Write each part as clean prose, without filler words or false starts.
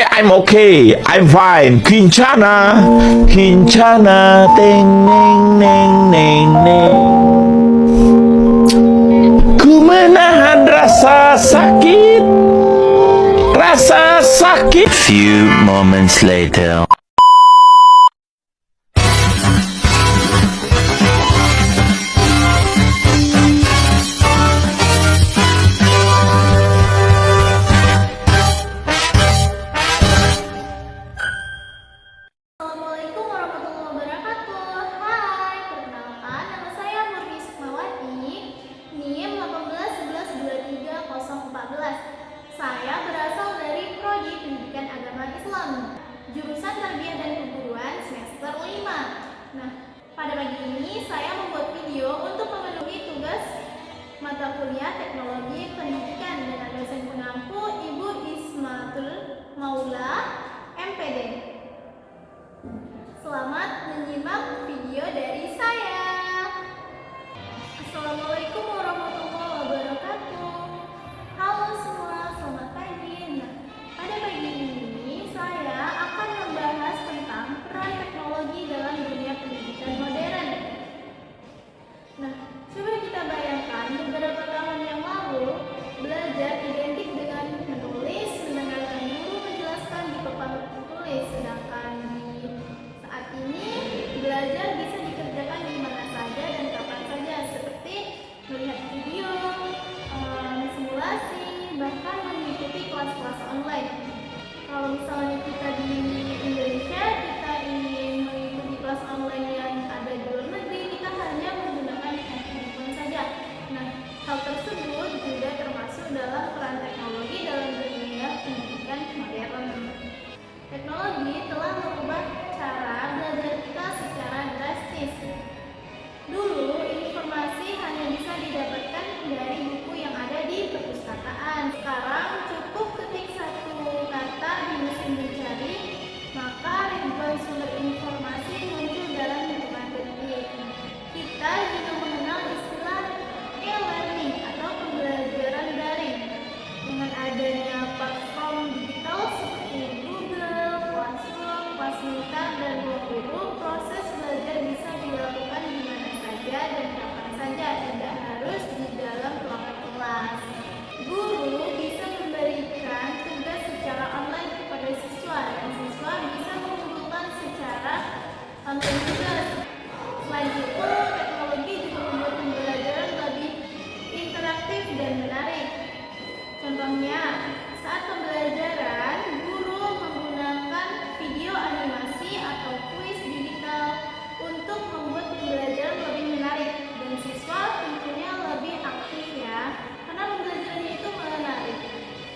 I'm okay. I'm fine. Kincana, Kincana, teng neng neng neng neng. Ku menahan rasa sakit, rasa sakit. Few moments later. Assalamualaikum warahmatullahi wabarakatuh. Hai, perkenalkan nama saya Murni Sukmawati, NIM 181123014. Saya berasal dari Prodi Pendidikan Agama Islam, jurusan Tarbiyah dan Keguruan semester 5. Nah, pada pagi ini saya membuat video untuk memenuhi tugas mata kuliah Teknologi Pendidikan dengan dosen pengampu Ibu Ismatul Maula, MPD. Selamat menyimak video dari saya. Assalamualaikum warahmatullahi wabarakatuh. Halo semua, selamat pagi. Nah, pada pagi ini saya akan membahas tentang peran teknologi dalam dunia pendidikan modern. Nah, coba kita bayangkan beberapa tahun yang lalu belajar identik dengan menulis, mendengarkan guru menjelaskan di papan tulis, sedangkan saat ini belajar bisa dikerjakan di mana saja dan kapan saja, seperti melihat video, simulasi, bahkan mengikuti kelas-kelas online. Kalau misalnya kita di Indonesia, kita ingin mengikuti kelas online yang ada di luar negeri, kita hanya menggunakan handphone saja. Nah, hal tersebut juga termasuk dalam peran teknologi dalam dunia pendidikan modern. Teknologi telah merubah cara belajar kita secara drastis. Dulu, informasi hanya bisa didapatkan dari buku yang ada di perpustakaan. Sekarang, cukup ketik satu kata di mesin mencari, maka ribuan sumber informasi muncul dalam hitungan detik. Kita juga mengenal istilah e-learning atau pembelajaran daring. Dengan adanya platform digital seperti Google, Classroom, Classmaker, dan Guru, proses belajar bisa dilakukan di mana saja dan kapan saja, tidak harus di dalam ruangan kelas. Guru bisa memberikan tugas secara online kepada siswa, dan siswa bisa mengumpulkan secara online juga. Selain itu, teknologi juga membuat pembelajaran lebih interaktif dan menarik. Contohnya, saat pembelajaran, guru menggunakan video animasi atau kuis digital untuk membuat pembelajaran lebih menarik, dan siswa tentunya lebih aktif ya, karena pembelajarannya itu menarik.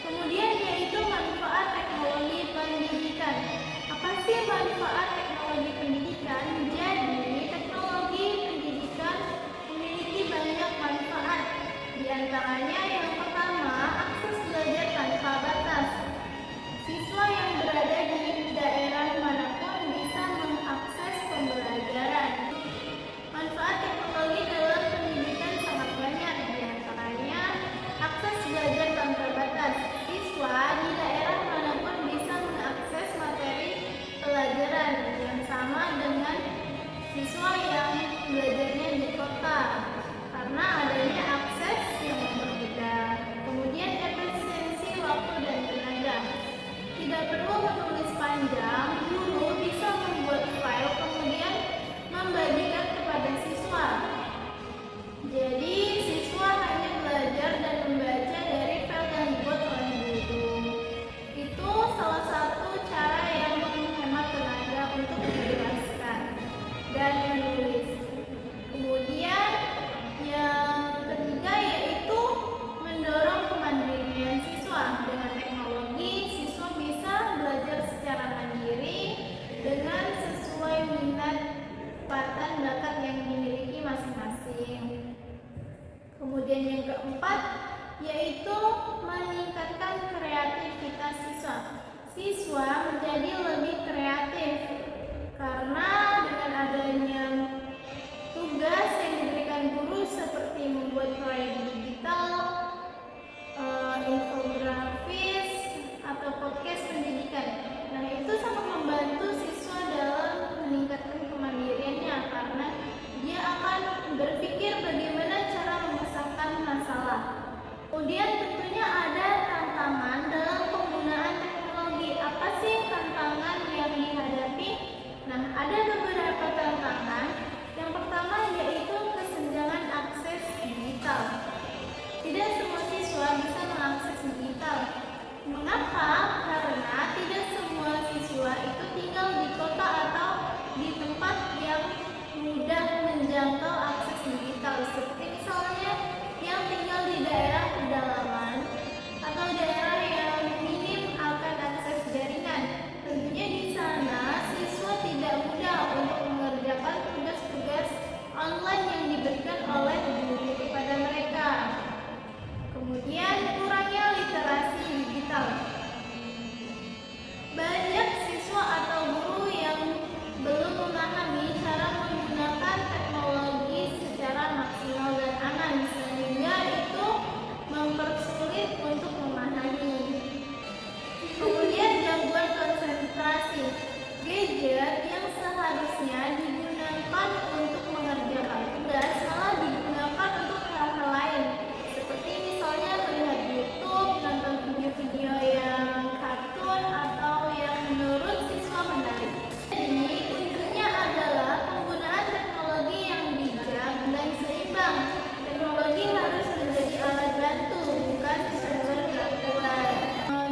Kemudian yaitu manfaat teknologi pendidikan. Apa sih manfaat teknologi pendidikan? Jadi, teknologi pendidikan memiliki banyak manfaat. Di antaranya yang pertama, akses belajar tanpa batas. Siswa yang berada di daerah manapun bisa mengakses pembelajaran. Manfaat teknologi dalam pendidikan sangat banyak, di antaranya akses belajar tanpa batas. Siswa di daerah manapun bisa mengakses materi pelajaran yang sama dengan siswa yang belajarnya di kota, karena adanya akses yang berbeda. Kemudian efisiensi waktu dan tenaga. Tidak perlu menulis panjang, guru bisa membuat file kemudian membagikan kepada siswa. Jadi siswa hanya belajar dan membaca dari file yang dibuat oleh guru. Itu salah satu cara yang menghemat tenaga untuk menjelaskan dan menulis. Kemudian yang ketiga yaitu mendorong kemandirian siswa. Dengan teknologi, siswa bisa belajar secara mandiri dengan sesuai minat, bakat yang dimiliki masing-masing. Kemudian yang keempat yaitu meningkatkan kreativitas siswa. Siswa menjadi lebih kreatif karena dengan adanya tugas yang diberikan guru seperti membuat proyek digital, infografis, atau podcast pendidikan. Mengapa? Karena tidak semua siswa itu tinggal di kota atau di tempat yang mudah menjangkau akses digital, seperti misalnya yang tinggal di daerah pedalaman atau daerah yang minim akan akses jaringan. Tentunya di sana siswa tidak mudah untuk mengerjakan tugas-tugas online yang diberikan oleh guru kepada mereka. Kemudian kurangnya literasi digital. Banyak siswa atau guru yang belum memahami cara menggunakan teknologi secara maksimal dan aman, sehingga itu mempersulit untuk memahami. Kemudian gangguan konsentrasi. Gadget yang seharusnya digunakan untuk mengerjakan tugas malah digunakan untuk hal-hal lain, seperti misalnya melihat YouTube, nonton video-video yang kartun atau yang menurut siswa menarik. Jadi kuncinya adalah penggunaan teknologi yang bijak dan seimbang. Teknologi harus menjadi alat bantu, bukan sumber gangguan.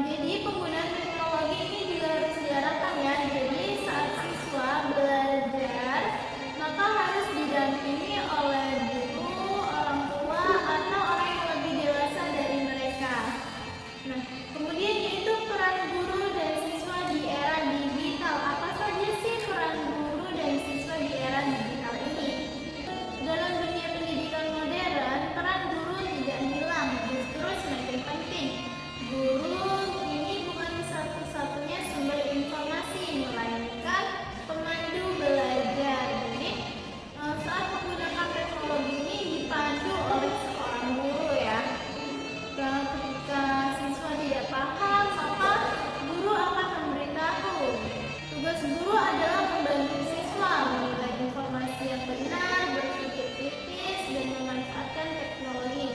Jadi penggunaan teknologi ini juga harus diarahkan ya. Jadi saat siswa belajar, maka harus didampingi oleh guru, orang tua, atau orang yang lebih dewasa dari mereka. Nah, kemudian yaitu peran guru dan siswa di era digital. Apa saja sih peran guru dan siswa di era digital ini? Dalam dunia pendidikan modern, peran guru tidak hilang, justru semakin penting. Guru ini bukan satu-satunya sumber informasi, melainkan pemandu belajar. Jadi, saat menggunakan teknologi ini dipandu oleh seorang guru ya. Dan ketika siswa tidak paham, maka guru akan memberitahu. Tugas guru adalah membantu siswa menilai informasi yang benar, berpikir kritis, dan memanfaatkan teknologi,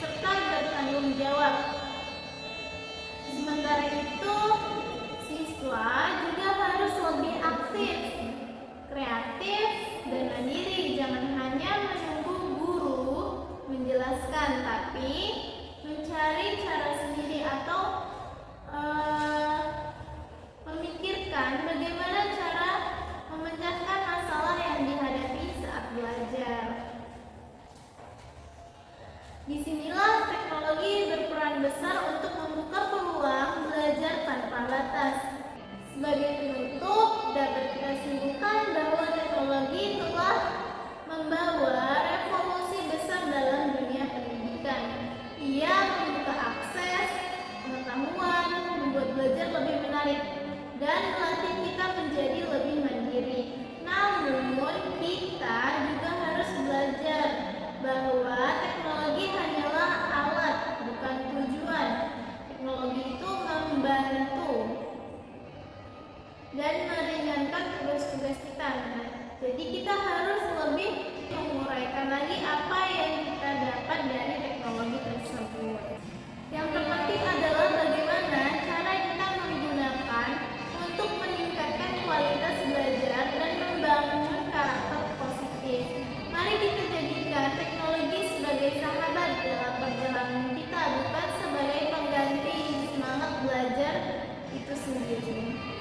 serta bertanggung jawab. Sementara itu, siswa juga harus lebih aktif, kreatif, dan mandiri. Jangan hanya menunggu guru menjelaskan, tapi mencari cara sendiri atau memikirkan bagaimana cara memecahkan masalah yang dihadapi saat belajar. Disinilah teknologi berperan besar untuk membuka peluang belajar tanpa batas. Sebagai penutup, dapat kita simpulkan bahwa teknologi telah membawa revolusi besar dalam dunia pendidikan. Ia membuka akses, pengetahuan, membuat belajar lebih menarik, dan melatih kita menjadi lebih mandiri. Namun, kita juga harus belajar bahwa teknologi hanyalah alat, bukan tujuan. Teknologi itu membantu dan meringankan tugas-tugas kita. Jadi kita harus lebih menguraikan lagi apa yang kita dapat dari teknologi tersebut. Yang terpenting adalah bagaimana cara kita menggunakan untuk meningkatkan kualitas belajar dan membangun karakter positif. Mari kita jadikan teknologi sebagai sahabat dalam perjalanan kita, bukan sebagai pengganti semangat belajar itu sendiri.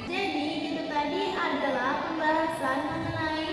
Jadi itu tadi adalah pembahasan mengenai